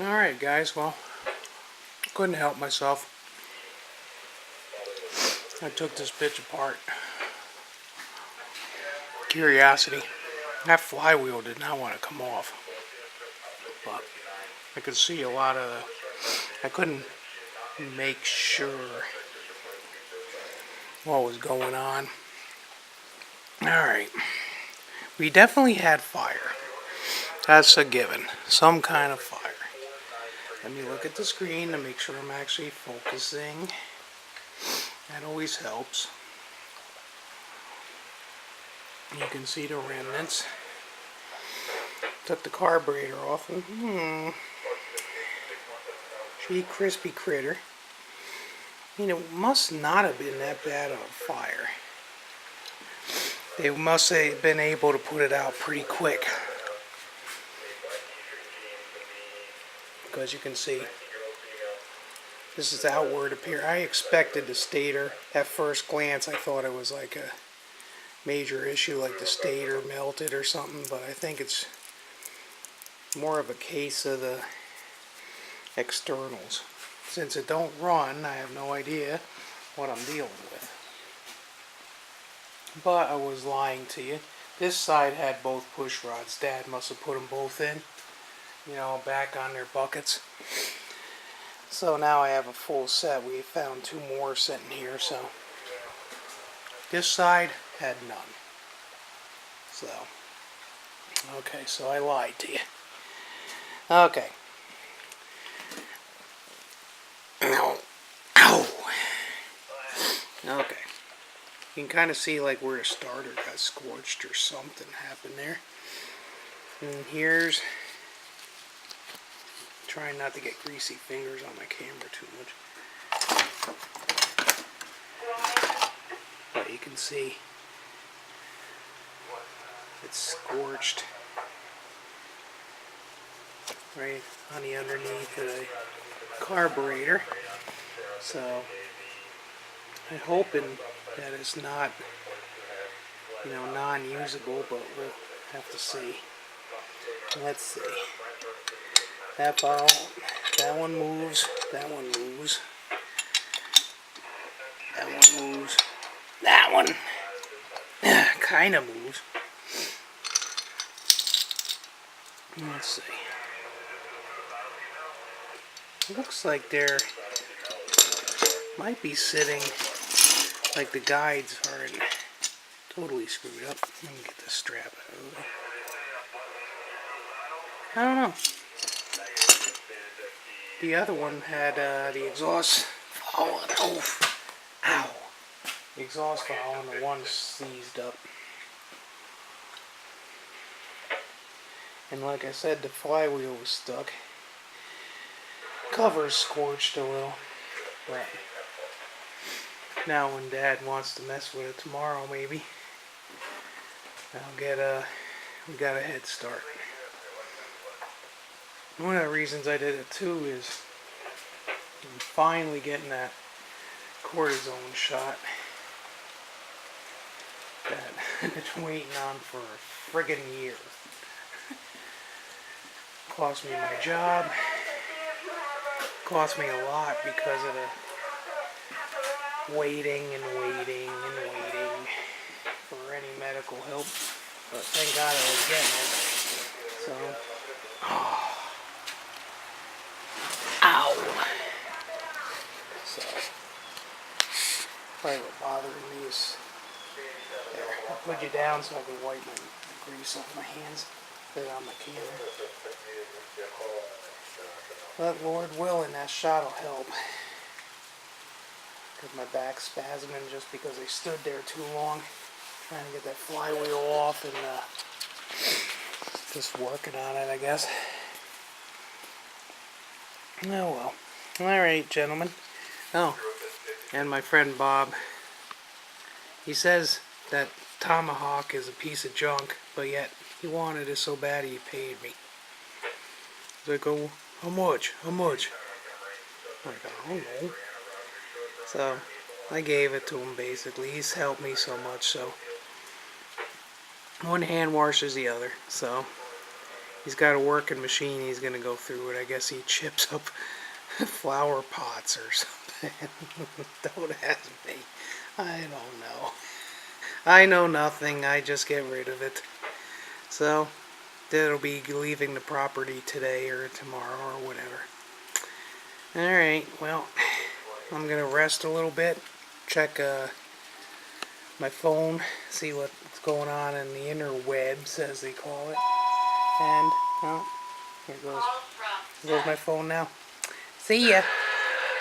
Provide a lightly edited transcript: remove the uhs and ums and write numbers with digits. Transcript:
Alright guys, well, couldn't help myself. I took this bitch apart. Curiosity. That flywheel did not want to come off. But I could see a lot of the... I couldn't make sure what was going on. Alright. We definitely had fire. That's a given. Some kind of fire. Let me look at the screen to make sure I'm actually focusing. That always helps. You can see the remnants. Took the carburetor off. She crispy critter. It must not have been that bad of a fire. They must have been able to put it out pretty quick. Because you can see, this is outward appear. I expected the stator. At first glance, I thought it was like a major issue, like the stator melted or something. But I think it's more of a case of the externals. Since it don't run, I have no idea what I'm dealing with. But I was lying to you. This side had both push rods. Dad must have put them both in. Back on their buckets. So now I have a full set. We found two more sitting here, so this side had none. So, okay, so I lied to you. Okay. Ow. Ow. Okay. You can kind of see like where the starter got scorched or something happened there. And here's... Trying not to get greasy fingers on my camera too much. But you can see it's scorched right on the underneath of the carburetor. So I'm hoping that it's not, non-usable, but we'll have to see. Let's see. That ball, that one moves, that one moves, that one moves, that one kind of moves. Let's see. It looks like there might be sitting, like the guides aren't totally screwed up. Let me get the strap out of the way. I don't know. The other one had the exhaust valve. Oh, ow! The exhaust valve on the one seized up. And like I said, the flywheel was stuck. Cover's scorched a little. But now when Dad wants to mess with it tomorrow, maybe we got a head start. One of the reasons I did it too is I'm finally getting that cortisone shot that I've been waiting on for a friggin' year. Cost me my job. Cost me a lot because of the waiting for any medical help. But thank God I was getting it. So, ow! So, probably what bothering me is, there, I'll put you down so I can wipe my grease off my hands, put it on my camera. But Lord willing, that shot will help. Because my back's spasming just because I stood there too long, trying to get that flywheel off and just working on it, I guess. Oh well. Alright, gentlemen. Oh, and my friend Bob, he says that Tomahawk is a piece of junk, but yet he wanted it so bad he paid me. So I go, how much? How much? I don't know. So I gave it to him basically. He's helped me so much, so one hand washes the other. So he's got a working machine. He's going to go through it. I guess he chips up flower pots or something. Don't ask me. I don't know. I know nothing. I just get rid of it. So, it'll be leaving the property today or tomorrow or whatever. Alright, well, I'm going to rest a little bit. Check my phone. See what's going on in the interwebs, as they call it. And, well, here goes my phone now. See ya.